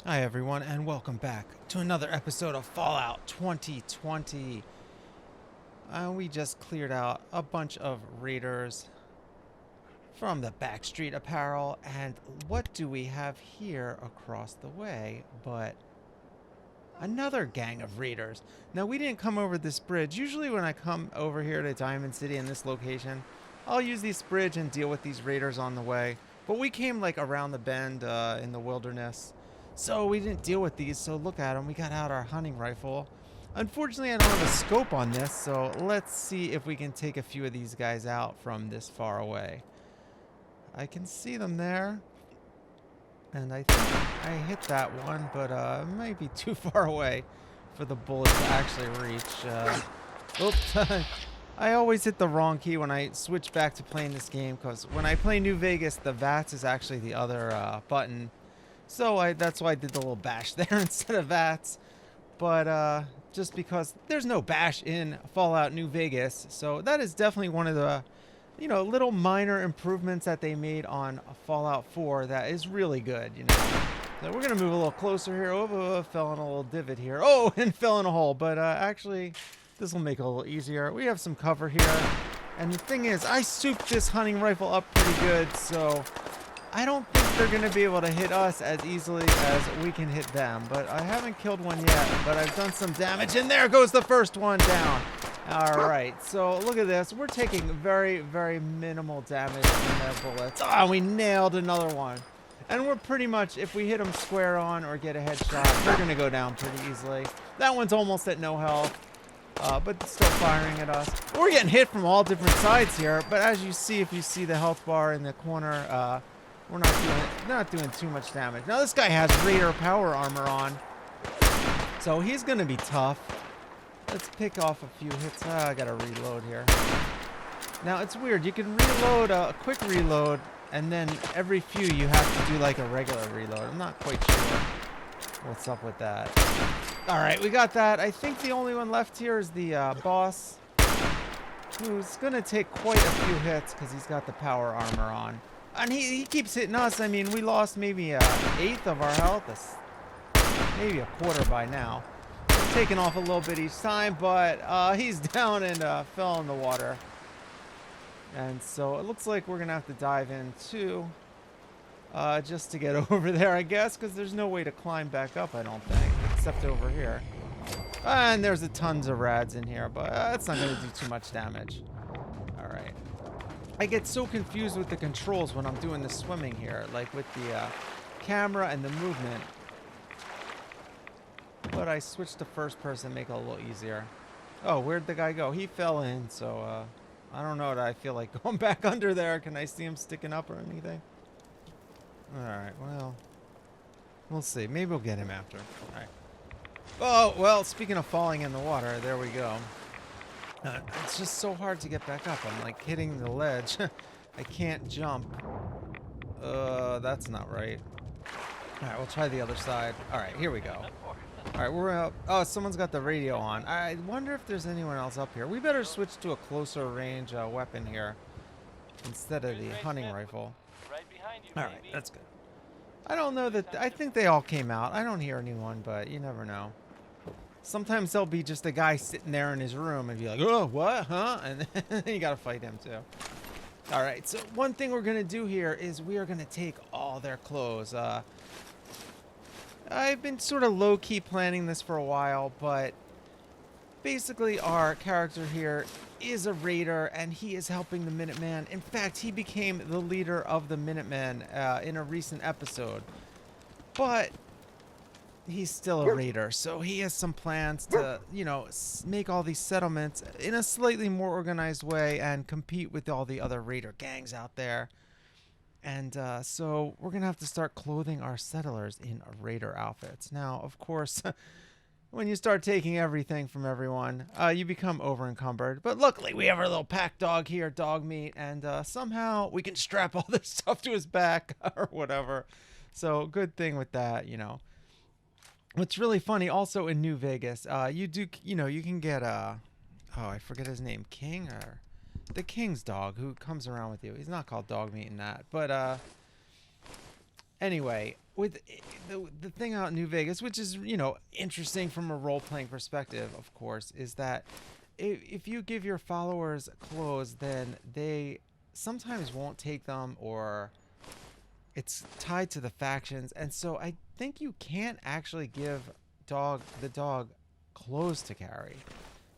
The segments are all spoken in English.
Hi everyone, and welcome back to another episode of Fallout 2020. We just cleared out a bunch of raiders from the Backstreet Apparel, and what do we have here across the way but another gang of raiders? Now, we didn't come over this bridge. Usually when I come over here to Diamond City in this location, I'll use this bridge and deal with these raiders on the way, but we came like around the bend in the wilderness. So we didn't deal with these, so look at them. We got out our hunting rifle. Unfortunately, I don't have a scope on this, so let's see if we can take a few of these guys out from this far away. I can see them there. And I think I hit that one, but it might be too far away for the bullet to actually reach. Oops. I always hit the wrong key when I switch back to playing this game, because when I play New Vegas, the VATS is actually the other button. So that's why I did the little bash there instead of VATS. But just because there's no bash in Fallout New Vegas. So that is definitely one of the, little minor improvements that they made on Fallout 4 that is really good, So we're going to move a little closer here. Oh, fell in a little divot here. Oh, and fell in a hole. But actually, this will make it a little easier. We have some cover here. And the thing is, I souped this hunting rifle up pretty good, so I don't think they're going to be able to hit us as easily as we can hit them. But I haven't killed one yet, but I've done some damage. And there goes the first one down. All right, so look at this. We're taking very, very minimal damage from their bullets. Oh, we nailed another one. And we're pretty much, if we hit them square on or get a headshot, they're going to go down pretty easily. That one's almost at no health, but still firing at us. We're getting hit from all different sides here, but as you see, if you see the health bar in the corner, we're not doing too much damage. Now this guy has Raider power armor on, so he's gonna be tough. Let's pick off a few hits. I gotta reload here. Now it's weird. You can reload a quick reload, and then every few you have to do like a regular reload. I'm not quite sure what's up with that. All right, we got that. I think the only one left here is the boss, who's gonna take quite a few hits because he's got the power armor on. And he keeps hitting us. I mean, we lost maybe an eighth of our health, maybe a quarter by now. We're taking off a little bit each time, but he's down and fell in the water. And so it looks like we're going to have to dive in too, just to get over there, I guess, because there's no way to climb back up, I don't think, except over here. And there's a tons of rads in here, but it's not going to do too much damage. All right. I get so confused with the controls when I'm doing the swimming here, like with the camera and the movement. But I switched to first person, make it a little easier. Oh, where'd the guy go? He fell in, so I don't know that I feel like going back under there. Can I see him sticking up or anything? Alright, well, we'll see. Maybe we'll get him after. Alright. Oh, well, speaking of falling in the water, there we go. It's just so hard to get back up. I'm like hitting the ledge. I can't jump. That's not right. Alright, we'll try the other side. Alright, here we go. Alright, we're up. Oh, someone's got the radio on. I wonder if there's anyone else up here. We better switch to a closer range weapon here instead of the hunting rifle. Alright, that's good. I don't know that... I think they all came out. I don't hear anyone, but you never know. Sometimes there'll be just a guy sitting there in his room and be like, oh, what, huh? And then you gotta fight him too. All right, so one thing we're gonna do here is we are gonna take all their clothes. I've been sort of low-key planning this for a while, but basically our character here is a raider and he is helping the Minutemen. In fact, he became the leader of the Minutemen in a recent episode. But he's still a raider, so he has some plans to, make all these settlements in a slightly more organized way and compete with all the other raider gangs out there. And so we're going to have to start clothing our settlers in raider outfits. Now, of course, when you start taking everything from everyone, you become over-encumbered. But luckily, we have our little pack dog here, dog meat, and somehow we can strap all this stuff to his back or whatever. So good thing with that, What's really funny, also in New Vegas, you can get oh, I forget his name, King, or the King's dog who comes around with you. He's not called dog meat in that, but anyway, with the thing out in New Vegas, which is, interesting from a role-playing perspective, of course, is that if you give your followers clothes, then they sometimes won't take them, or it's tied to the factions. And so I think you can't actually give the dog clothes to carry.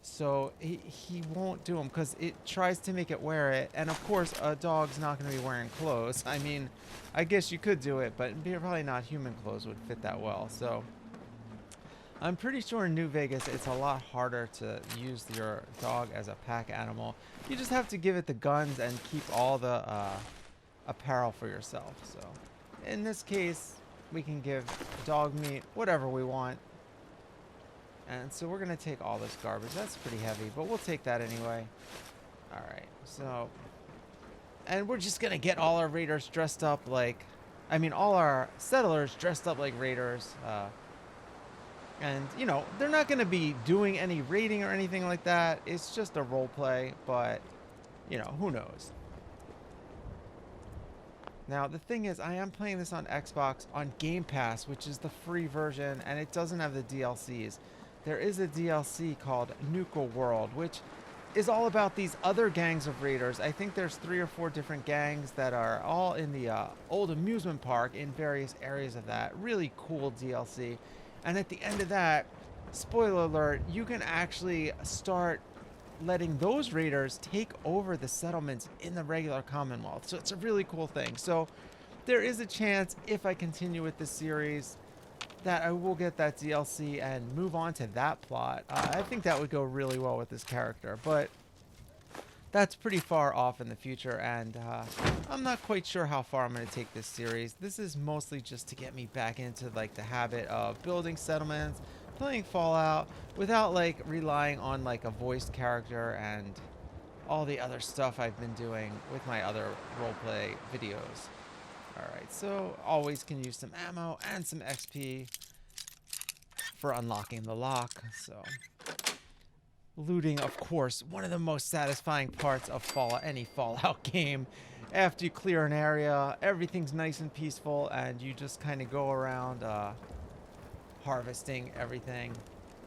So he won't do them because it tries to make it wear it. And of course, a dog's not going to be wearing clothes. I mean, I guess you could do it, but probably not human clothes would fit that well. So I'm pretty sure in New Vegas, it's a lot harder to use your dog as a pack animal. You just have to give it the guns and keep all the apparel for yourself. So in this case, we can give dog meat, whatever we want. And so we're going to take all this garbage. That's pretty heavy, but we'll take that anyway. All right, so... And we're just going to get all our raiders dressed up like... I mean, all our settlers dressed up like raiders. And, they're not going to be doing any raiding or anything like that. It's just a role play, but, who knows? Now, the thing is, I am playing this on Xbox on Game Pass, which is the free version, and it doesn't have the DLCs. There is a DLC called Nuka World, which is all about these other gangs of raiders. I think there's 3 or 4 different gangs that are all in the old amusement park in various areas of that. Really cool DLC. And at the end of that, spoiler alert, you can actually start letting those raiders take over the settlements in the regular Commonwealth. So it's a really cool thing. So there is a chance, if I continue with this series, that I will get that DLC and move on to that plot. I think that would go really well with this character, but that's pretty far off in the future, and I'm not quite sure how far I'm going to take this series. This is mostly just to get me back into like the habit of building settlements, playing Fallout, without like relying on like a voiced character and all the other stuff I've been doing with my other roleplay videos. Alright, so always can use some ammo and some XP for unlocking the lock. So looting, of course, one of the most satisfying parts of any Fallout game. After you clear an area, everything's nice and peaceful, and you just kind of go around harvesting everything.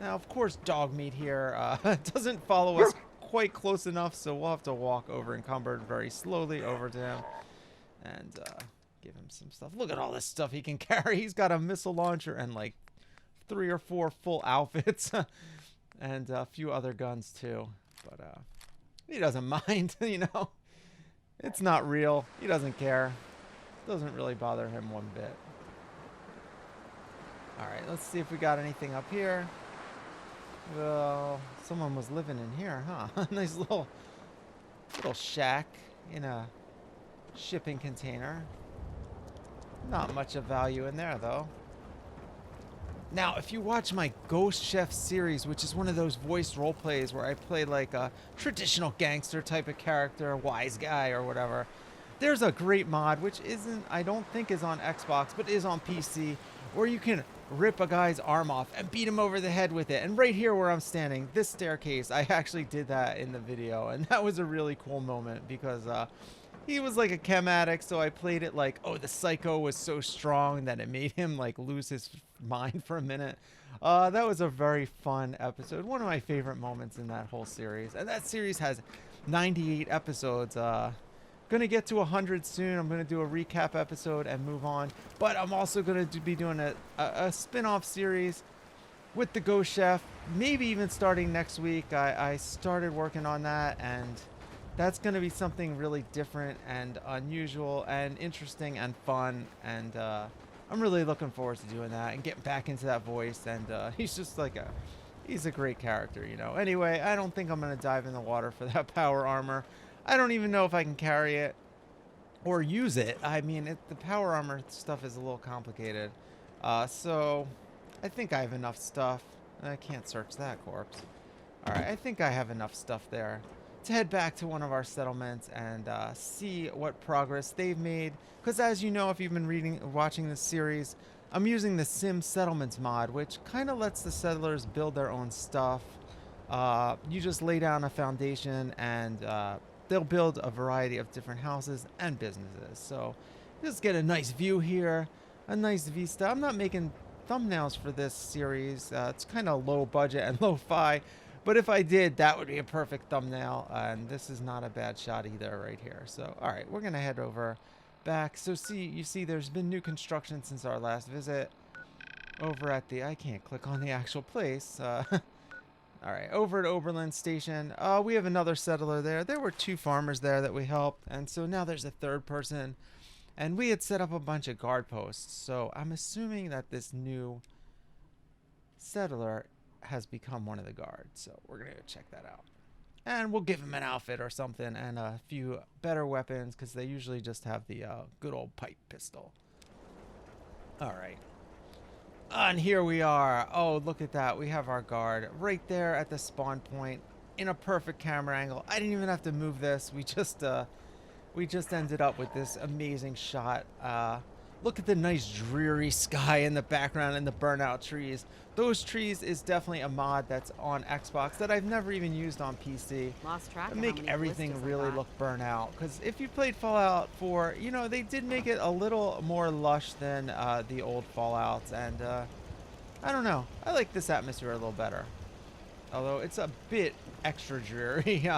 Now, of course, dog meat here doesn't follow us quite close enough, so we'll have to walk over encumbered very slowly over to him and give him some stuff. Look at all this stuff he can carry. He's got a missile launcher and like 3 or 4 full outfits and a few other guns too. But he doesn't mind, It's not real. He doesn't care. Doesn't really bother him one bit. Alright, let's see if we got anything up here. Well, someone was living in here, huh? Nice little shack in a shipping container. Not much of value in there, though. Now, if you watch my Ghost Chef series, which is one of those voiced role plays where I play like a traditional gangster type of character, wise guy or whatever, there's a great mod, which I don't think is on Xbox, but is on PC, where you can rip a guy's arm off and beat him over the head with it. And right here where I'm standing, this staircase, I actually did that in the video, and that was a really cool moment because he was like a chem addict, so I played it like, oh, the psycho was so strong that it made him like lose his mind for a minute. That was a very fun episode. One of my favorite moments in that whole series. And that series has 98 episodes. Gonna get to 100 soon. I'm gonna do a recap episode and move on. But I'm also gonna be doing a spin-off series with the Ghost Chef. Maybe even starting next week. I started working on that, and that's going to be something really different and unusual and interesting and fun, and I'm really looking forward to doing that and getting back into that voice. And he's just like he's a great character, Anyway, I don't think I'm going to dive in the water for that power armor. I don't even know if I can carry it or use it. I mean, the power armor stuff is a little complicated. So I think I have enough stuff. I can't search that corpse. All right, I think I have enough stuff there to head back to one of our settlements and see what progress they've made. Because as you know, if you've been watching this series, I'm using the Sim Settlements mod, which kind of lets the settlers build their own stuff. You just lay down a foundation, and they'll build a variety of different houses and businesses. So just get a nice view here a nice vista. I'm not making thumbnails for this series. It's kind of low budget and lo-fi, but if I did, that would be a perfect thumbnail. And this is not a bad shot either right here. So, all right, we're gonna head over back. So you see there's been new construction since our last visit over at the, I can't click on the actual place. All right, over at Oberlin Station, we have another settler there. There were 2 farmers there that we helped, and so now there's a 3rd person. And we had set up a bunch of guard posts, so I'm assuming that this new settler has become one of the guards. So we're going to go check that out. And we'll give him an outfit or something and a few better weapons, because they usually just have the good old pipe pistol. All right. And here we are. Oh, look at that. We have our guard right there at the spawn point in a perfect camera angle. I didn't even have to move this. We just ended up with this amazing shot. Look at the nice dreary sky in the background and the burnout trees. Those trees is definitely a mod that's on Xbox that I've never even used on PC. Lost track To of make how many everything blisters I really got. look burnt out. Because if you played Fallout 4, you know, they did make it a little more lush than the old Fallouts. And I don't know. I like this atmosphere a little better. Although it's a bit extra dreary.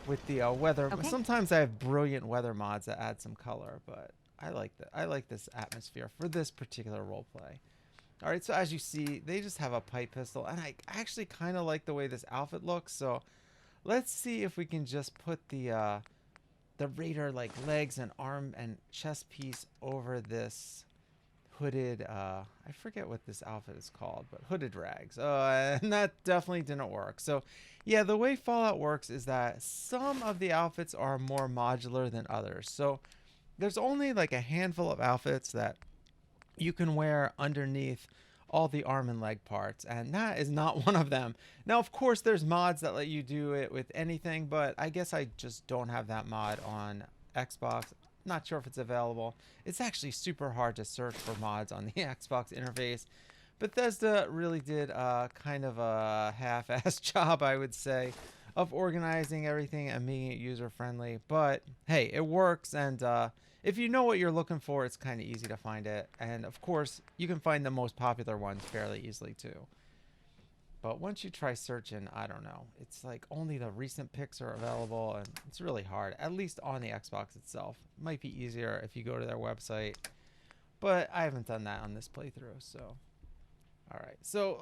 With the weather. Okay. Sometimes I have brilliant weather mods that add some color, but I like that. I like this atmosphere for this particular role play. All right, so as you see, they just have a pipe pistol, and I actually kind of like the way this outfit looks. So let's see if we can just put the raider like legs and arm and chest piece over this hooded. I forget what this outfit is called, but hooded rags. And that definitely didn't work. So yeah, the way Fallout works is that some of the outfits are more modular than others. So there's only like a handful of outfits that you can wear underneath all the arm and leg parts, and that is not one of them. Now, of course, there's mods that let you do it with anything, but I guess I just don't have that mod on Xbox. Not sure if it's available. It's actually super hard to search for mods on the Xbox interface. Bethesda really did kind of a half-assed job, I would say, of organizing everything and making it user-friendly. But hey, it works, and if you know what you're looking for, it's kind of easy to find it. And of course, you can find the most popular ones fairly easily too. But once you try searching, I don't know. It's like only the recent picks are available, and it's really hard, at least on the Xbox itself. It might be easier if you go to their website, but I haven't done that on this playthrough, so. All right, so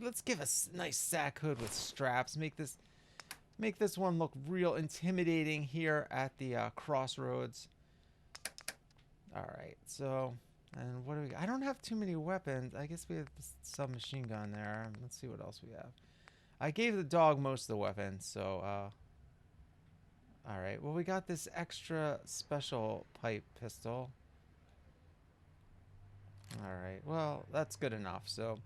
let's give a nice sack hood with straps. Make this one look real intimidating here at the crossroads. All right, so, and what do we, I don't have too many weapons. I guess we have the submachine gun there. Let's see what else we have. I gave the dog most of the weapons, so, all right. Well, we got this extra special pipe pistol. All right, well, that's good enough, so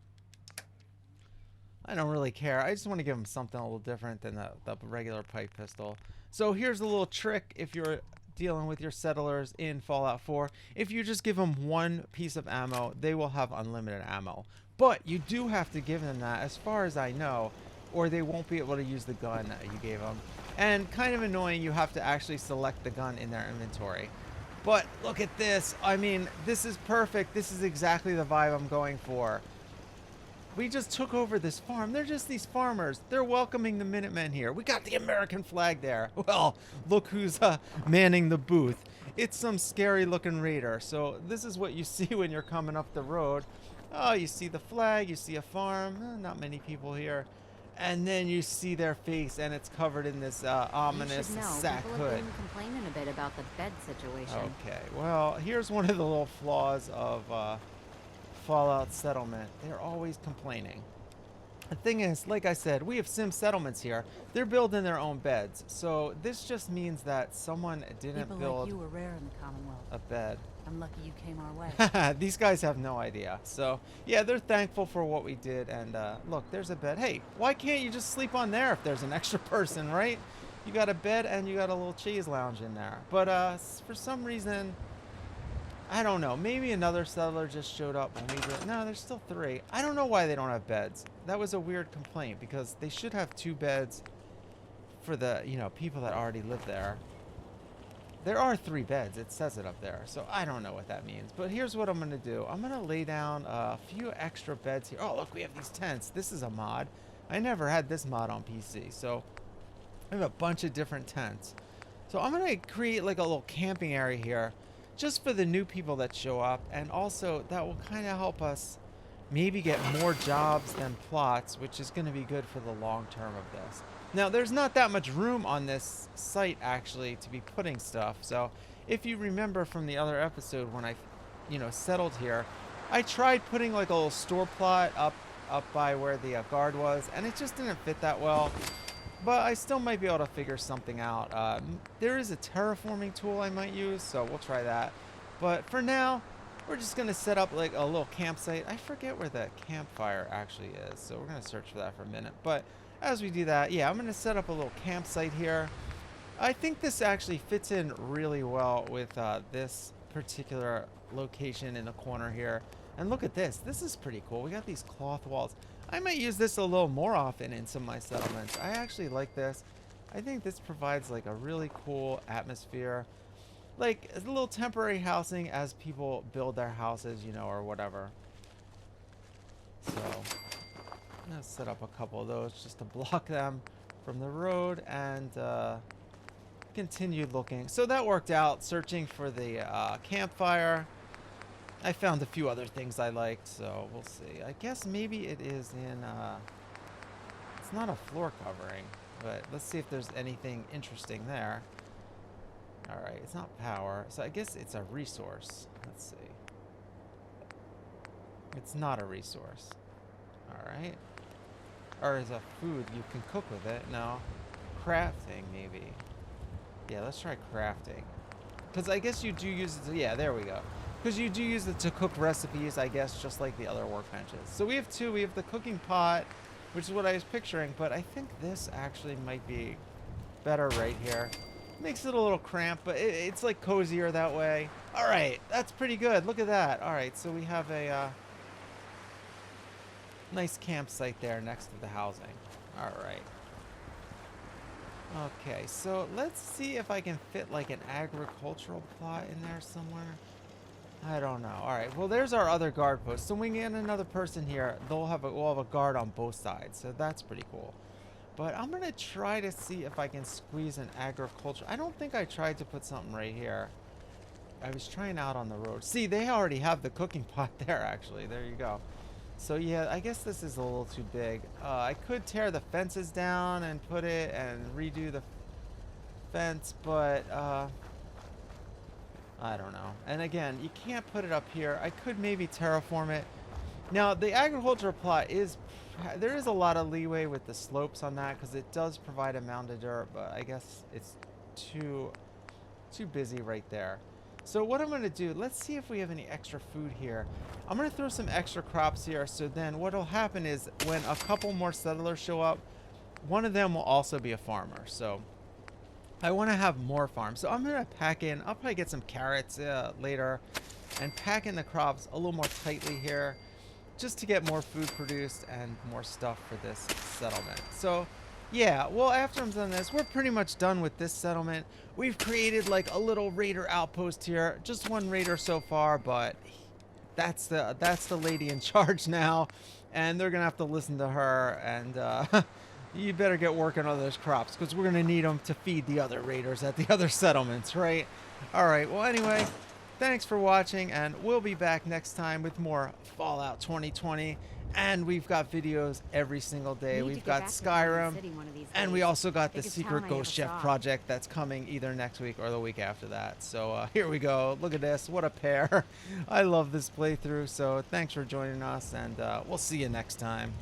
I don't really care. I just want to give him something a little different than the regular pipe pistol. So here's a little trick if you're dealing with your settlers in Fallout 4. If you just give them one piece of ammo, they will have unlimited ammo. But you do have to give them that, as far as I know, or they won't be able to use the gun that you gave them. And kind of annoying, you have to actually select the gun in their inventory. But look at this. I mean, this is perfect. This is exactly the vibe I'm going for. We just took over this farm. They're just these farmers. They're welcoming the Minutemen here. We got the American flag there. Well, look who's manning the booth. It's some scary looking raider. So this is what you see when you're coming up the road. Oh, you see the flag. You see a farm. Not many people here. And then you see their face, and it's covered in this ominous sack People hood. have been complaining a bit about the bed situation. Okay, well, here's one of the little flaws of Fallout Settlement. They're always complaining. The thing is, like I said, we have sim settlements here. They're building their own beds. So this just means that someone didn't People build like you were rare in the Commonwealth. a bed. I'm lucky you came our way. These guys have no idea. So, yeah, they're thankful for what we did. And look, there's a bed. Hey, why can't you just sleep on there if there's an extra person, right? You got a bed and you got a little chaise lounge in there. But for some reason, I don't know. Maybe another settler just showed up when we did. No, there's still 3. I don't know why they don't have beds. That was a weird complaint, because they should have 2 beds for the, people that already live there. There are 3 beds. It says it up there. So I don't know what that means. But here's what I'm going to do. I'm going to lay down a few extra beds here. Oh, look, we have these tents. This is a mod. I never had this mod on PC. So I have a bunch of different tents. So I'm going to create like a little camping area here just for the new people that show up. And also that will kind of help us maybe get more jobs than plots, which is going to be good for the long term of this. Now, there's not that much room on this site, actually, to be putting stuff. So, if you remember from the other episode when I, settled here, I tried putting like a little store plot up by where the guard was, and it just didn't fit that well. But I still might be able to figure something out. There is a terraforming tool I might use, so we'll try that. But for now, we're just going to set up like a little campsite. I forget where that campfire actually is, so we're going to search for that for a minute. But as we do that, yeah, I'm going to set up a little campsite here. I think this actually fits in really well with this particular location in the corner here. And look at this. This is pretty cool. We got these cloth walls. I might use this a little more often in some of my settlements. I actually like this. I think this provides like a really cool atmosphere. Like a little temporary housing as people build their houses, or whatever. So I'm going to set up a couple of those just to block them from the road and continue looking. So that worked out, searching for the campfire. I found a few other things I liked, so we'll see. I guess maybe it is in, it's not a floor covering, but let's see if there's anything interesting there. All right, it's not power, so I guess it's a resource. Let's see. It's not a resource. All right. Or is a food you can cook with it? No. Crafting, maybe. Yeah, let's try crafting. Because I guess you do use it to, yeah, there we go. Because you do use it to cook recipes, I guess, just like the other workbenches. So we have 2. We have the cooking pot, which is what I was picturing, but I think this actually might be better right here. Makes it a little cramped, but it's like cozier that way. All right, that's pretty good. Look at that. All right, so we have a nice campsite there next to the housing. All right. Okay, so let's see if I can fit like an agricultural plot in there somewhere. I don't know. All right, well, there's our other guard post. So when we get another person here, we'll have a guard on both sides. So that's pretty cool. But I'm going to try to see if I can squeeze an agriculture. I don't think I tried to put something right here. I was trying out on the road. See, they already have the cooking pot there, actually. There you go. So, yeah, I guess this is a little too big. I could tear the fences down and put it and redo the fence, but I don't know. And again, you can't put it up here. I could maybe terraform it. Now, the agricultural plot is... There is a lot of leeway with the slopes on that because it does provide a mound of dirt, but I guess it's too busy right there. So what I'm going to do, let's see if we have any extra food here. I'm going to throw some extra crops here, so then what will happen is when a couple more settlers show up, one of them will also be a farmer. So I want to have more farms. So I'm going to pack in, I'll probably get some carrots later and pack in the crops a little more tightly here, just to get more food produced and more stuff for this settlement. So yeah, well, after I'm done this, we're pretty much done with this settlement. We've created like a little raider outpost here. Just one raider so far, but that's the lady in charge now, and they're gonna have to listen to her. And you better get working on those crops because we're gonna need them to feed the other raiders at the other settlements, right? All right. Well, anyway. Thanks for watching, and we'll be back next time with more Fallout 2020. And we've got videos every single day. We've got Skyrim, and we also got the secret Ghost Chef project that's coming either next week or the week after that. So here we go. Look at this. What a pair. I love this playthrough. So thanks for joining us, and we'll see you next time.